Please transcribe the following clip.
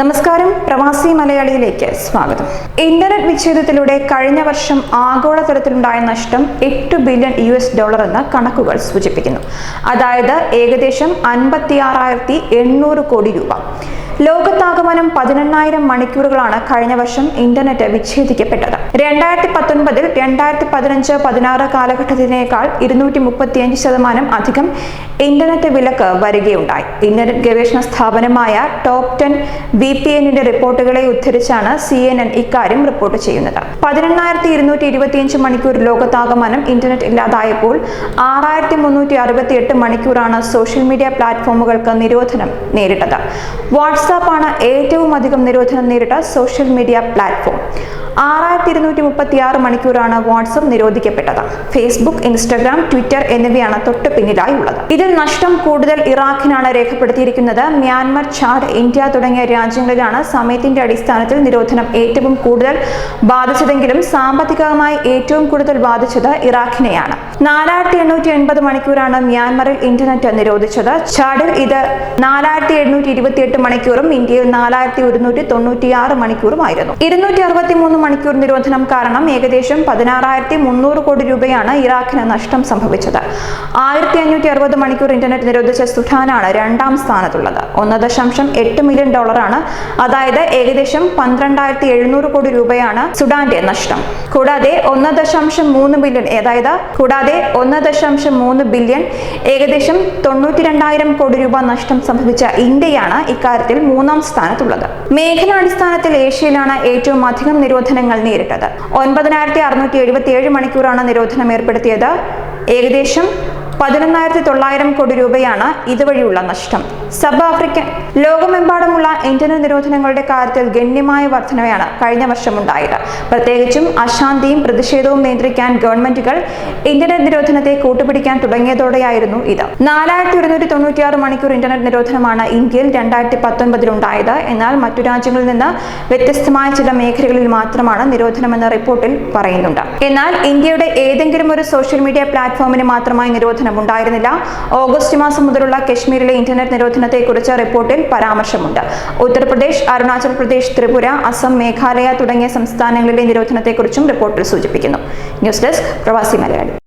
നമസ്കാരം, പ്രവാസി മലയാളിയിലേക്ക് സ്വാഗതം. ഇന്റർനെറ്റ് വിച്ഛേദത്തിലൂടെ കഴിഞ്ഞ വർഷം ആഗോളതലത്തിലുണ്ടായ നഷ്ടം $8 ബില്യൺ എന്ന് കണക്കുകൾ സൂചിപ്പിക്കുന്നു. അതായത് ഏകദേശം 56,800 കോടി രൂപ. ലോകത്താകമാനം 18,000 മണിക്കൂറുകളാണ് കഴിഞ്ഞ വർഷം ഇന്റർനെറ്റ് വിച്ഛേദിക്കപ്പെട്ടത്. 2019 2015-16 കാലഘട്ടത്തിനേക്കാൾ 235% അധികം ഇന്റർനെറ്റ് വിലക്ക് വരികയുണ്ടായി. ഇന്റർനെറ്റ് ഗവേഷണ സ്ഥാപനമായ ടോപ്പ് 10 VPNന്റെ റിപ്പോർട്ടുകളെ ഉദ്ധരിച്ചാണ് CNN ഇക്കാര്യം റിപ്പോർട്ട് ചെയ്യുന്നത്. 18,225 മണിക്കൂർ ലോകത്താകമാനം ഇന്റർനെറ്റ് ഇല്ലാതായപ്പോൾ 6,368 മണിക്കൂറാണ് സോഷ്യൽ മീഡിയ പ്ലാറ്റ്ഫോമുകൾക്ക് നിരോധനം നേരിട്ടത്. വാട്സാപ്പ് ആണ് ഏറ്റവും അധികം നിരോധനം നേരിട്ട സോഷ്യൽ മീഡിയ പ്ലാറ്റ്ഫോം. 6,236 മണിക്കൂറാണ് വാട്സാപ്പ് നിരോധിക്കപ്പെട്ടത്. ഫേസ്ബുക്ക്, ഇൻസ്റ്റഗ്രാം, ട്വിറ്റർ എന്നിവയാണ് തൊട്ടു പിന്നിലായി ഉള്ളത്. ഇതിൽ നഷ്ടം കൂടുതൽ ഇറാഖിനാണ് രേഖപ്പെടുത്തിയിരിക്കുന്നത്. മ്യാൻമർ, ചാഡ്, ഇന്ത്യ തുടങ്ങിയ രാജ്യങ്ങളിലാണ് സമയത്തിന്റെ അടിസ്ഥാനത്തിൽ നിരോധനം ഏറ്റവും കൂടുതൽ ബാധിച്ചതെങ്കിലും സാമ്പത്തികമായി ഏറ്റവും കൂടുതൽ ബാധിച്ചത് ഇറാഖിനെയാണ്. 4,880 മണിക്കൂറാണ് മ്യാൻമറിൽ ഇന്റർനെറ്റ് നിരോധിച്ചത്. ചാഡിൽ ഇത് 4,728 മണിക്കൂറും ഇന്ത്യയിൽ 4,196 മണിക്കൂറുമായിരുന്നു. 263 മണിക്കൂർ നിരോധനം കാരണം ഏകദേശം 16,300 കോടി രൂപയാണ് ഇറാഖിന് നഷ്ടം സംഭവിച്ചത്. 1,560 മണിക്കൂർ ഇന്റർനെറ്റ് നിരോധിച്ച സുഡാനാണ് രണ്ടാം സ്ഥാനത്തുള്ളത്. $1.8 മില്യൺ, അതായത് ഏകദേശം 12,700 കോടി രൂപയാണ് സുഡാന്റെ നഷ്ടം. കൂടാതെ 1.3 ബില്യൺ ഏകദേശം 92,000 കോടി രൂപ നഷ്ടം സംഭവിച്ച ഇന്ത്യയാണ് ഇക്കാര്യത്തിൽ മൂന്നാം സ്ഥാനത്തുള്ളത്. മേഖലാടിസ്ഥാനത്തിൽ ഏഷ്യയിലാണ് ഏറ്റവും അധികം നിരോധനങ്ങൾ നേരിട്ടത്. 9,677 മണിക്കൂറാണ് നിരോധനം ഏർപ്പെടുത്തിയത്. ഏകദേശം 11,900 കോടി രൂപയാണ് ഇതുവഴിയുള്ള നഷ്ടം. സബ് ആഫ്രിക്കൻ ലോകമെമ്പാടുമുള്ള ഇന്റർനെറ്റ് നിരോധനങ്ങളുടെ കാര്യത്തിൽ ഗണ്യമായ വർധനയാണ് കഴിഞ്ഞ വർഷം ഉണ്ടായത്. പ്രത്യേകിച്ചും അശാന്തിയും പ്രതിഷേധവും നിയന്ത്രിക്കാൻ ഗവൺമെന്റുകൾ ഇന്റർനെറ്റ് നിരോധനത്തെ കൂട്ടുപിടിക്കാൻ തുടങ്ങിയതോടെയായിരുന്നു ഇത്. 4,196 മണിക്കൂർ ഇന്റർനെറ്റ് നിരോധനമാണ് ഇന്ത്യയിൽ 2019 ഉണ്ടായത്. എന്നാൽ മറ്റു രാജ്യങ്ങളിൽ നിന്ന് വ്യത്യസ്തമായ ചില മേഖലകളിൽ മാത്രമാണ് നിരോധനമെന്ന് റിപ്പോർട്ടിൽ പറയുന്നുണ്ട്. എന്നാൽ ഇന്ത്യയുടെ ഏതെങ്കിലും ഒരു സോഷ്യൽ മീഡിയ പ്ലാറ്റ്ഫോമിന് മാത്രമായി നിരോധനം ഉണ്ടായിരുന്നില്ല. ഓഗസ്റ്റ് മാസം മുതലുള്ള കശ്മീരിലെ ഇന്റർനെറ്റ് നിരോധനത്തെക്കുറിച്ച് റിപ്പോർട്ടിൽ പരാമർശമുണ്ട്. ഉത്തർപ്രദേശ്, അരുണാചൽ പ്രദേശ്, ത്രിപുര, അസം, മേഘാലയ തുടങ്ങിയ സംസ്ഥാനങ്ങളിലെ നിരോധനത്തെക്കുറിച്ചും റിപ്പോർട്ടിൽ സൂചിപ്പിക്കുന്നു. ന്യൂസ് ഡെസ്ക്, പ്രവാസി മലയാളി.